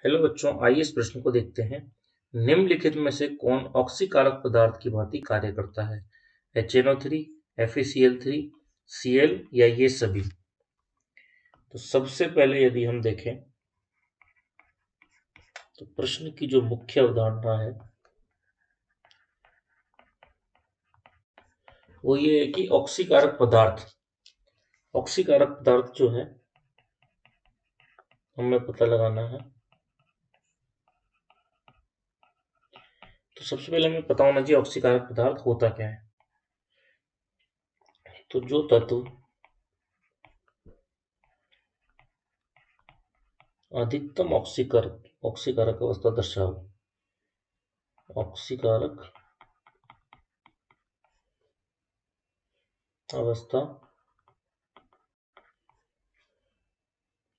Hello बच्चों, आइए इस प्रश्न को देखते हैं। निम्नलिखित में से कौन ऑक्सीकारक पदार्थ की भांति कार्य करता है? HNO3, FeCl3, Cl या ये सभी? तो सबसे पहले यदि हम देखें तो प्रश्न की जो मुख्य अवधारणा है वो ये है कि ऑक्सीकारक पदार्थ जो है हमें पता लगाना है। तो सबसे पहले हमें पता होना चाहिए ऑक्सीकारक पदार्थ होता क्या है। तो जो तत्व अधिकतम ऑक्सीकारक अवस्था दर्शाओ, ऑक्सीकारक अवस्था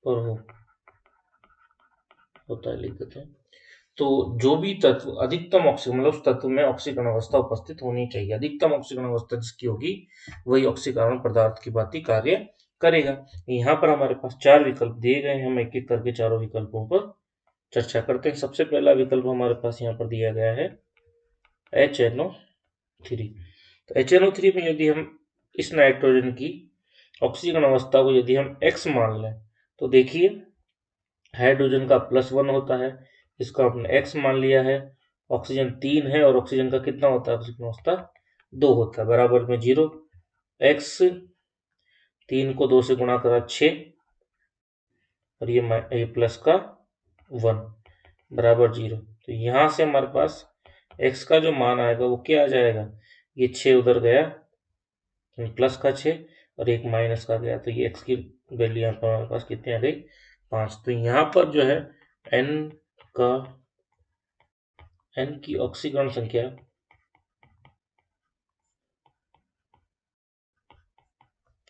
पर होता है, लिख देते हैं। तो जो भी तत्व अधिकतम ऑक्सीकरण, मतलब उस तत्व में ऑक्सीकरण अवस्था उपस्थित होनी चाहिए। अधिकतम ऑक्सीकरण अवस्था जिसकी होगी वही ऑक्सीकरण पदार्थ की भांति कार्य करेगा। यहाँ पर हमारे पास 4 विकल्प दिए गए हैं। हम एक एक करके चारों विकल्पों पर चर्चा करते हैं। सबसे पहला विकल्प हमारे पास यहाँ पर दिया गया है HNO3। तो HNO3 में यदि हम इस नाइट्रोजन की ऑक्सीकरण अवस्था को यदि हम X मान लें तो देखिए हाइड्रोजन का +1 होता है, इसका हमने X मान लिया है। ऑक्सीजन 3 है और ऑक्सीजन का कितना होता है? ऑक्सीजन अवस्था 2 होता है, बराबर में 0। X 3 को 2 से गुणा करा 6 और ये प्लस का 1 बराबर 0। तो यहाँ से हमारे पास X का जो मान आएगा वो क्या आ जाएगा? ये 6 उधर गया, प्लस का 6 और एक माइनस का गया, तो ये X की वैल्यू यहाँ पर हमारे पास कितनी आ गई? 5। तो यहाँ पर जो है N की ऑक्सीकरण संख्या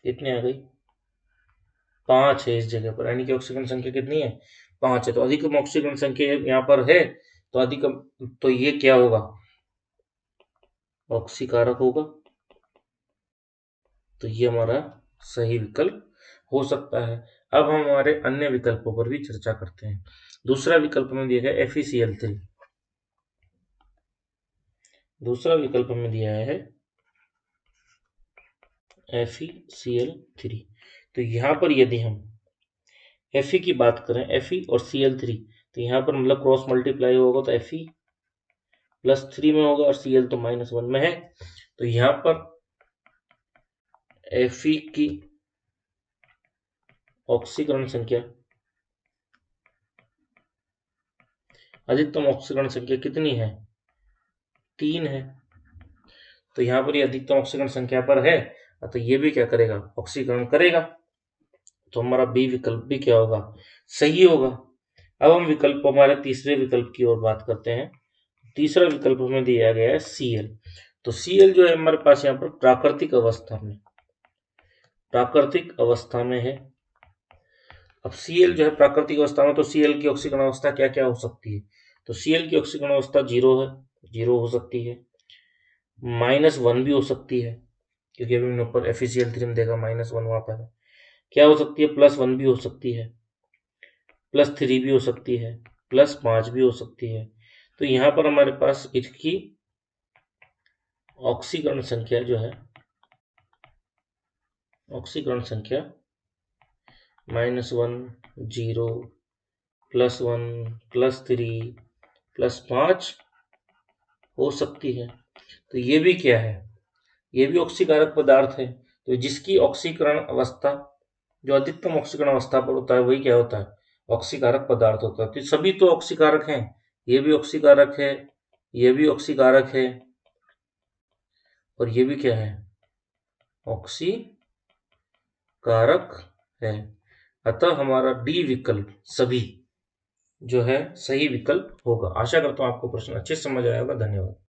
कितनी आ गई? 5 है। इस जगह पर N की ऑक्सीकरण संख्या कितनी है? 5 है। तो अधिकतम ऑक्सीकरण संख्या यहाँ पर है, तो अधिकतम, तो ये क्या होगा? ऑक्सीकारक होगा। तो ये हमारा सही विकल्प हो सकता है। अब हम हमारे अन्य विकल्पों पर भी चर्चा करते हैं। दूसरा विकल्प में दिया गया FeCl3। दूसरा विकल्प में दिया है FeCl3। तो यहाँ पर यदि हम Fe की बात करें, Fe और Cl3, तो यहाँ पर मतलब क्रॉस मल्टीप्लाई होगा तो Fe +3 में होगा और Cl तो -1 में है। तो यहाँ पर Fe की ऑक्सीकरण संख्या, अधिकतम ऑक्सीकरण संख्या कितनी है? 3 है। तो यहाँ पर ये अधिकतम ऑक्सीकरण संख्या पर है, तो ये भी क्या करेगा? ऑक्सीकरण करेगा। तो हमारा बी विकल्प भी क्या होगा? सही होगा। अब हम हमारे तीसरे विकल्प की ओर बात करते हैं। तीसरा विकल्प हमें दिया गया है Cl। तो Cl जो है हमारे पास यहाँ पर प्राकृतिक अवस्था में है। अब Cl जो है प्राकृतिक अवस्था में, तो Cl की ऑक्सीकरण अवस्था क्या क्या हो सकती है? तो Cl की ऑक्सीकरण अवस्था 0 है, 0 हो सकती है, -1 भी हो सकती है, क्योंकि अभी मैंने ऊपर FeCl3 में देखा -1 वहां पर है। क्या हो सकती है? +1 भी हो सकती है, +3 भी हो सकती है, +5 भी हो सकती है। तो यहाँ पर हमारे पास इसकी ऑक्सीकरण संख्या जो है, ऑक्सीकरण संख्या -1, 0, +1, +3, +5 हो सकती है। तो ये भी क्या है? ये भी ऑक्सीकारक पदार्थ है। तो जिसकी ऑक्सीकरण अवस्था जो अधिकतम ऑक्सीकरण अवस्था पर होता है वही क्या होता है? ऑक्सीकारक पदार्थ होता है। तो सभी तो ऑक्सीकारक हैं, ये भी ऑक्सीकारक है, ये भी ऑक्सीकारक है और ये भी क्या है? ऑक्सीकारक है। अतः हमारा डी विकल्प सभी जो है सही विकल्प होगा। आशा करता हूँ आपको प्रश्न अच्छे से समझ आया होगा। धन्यवाद।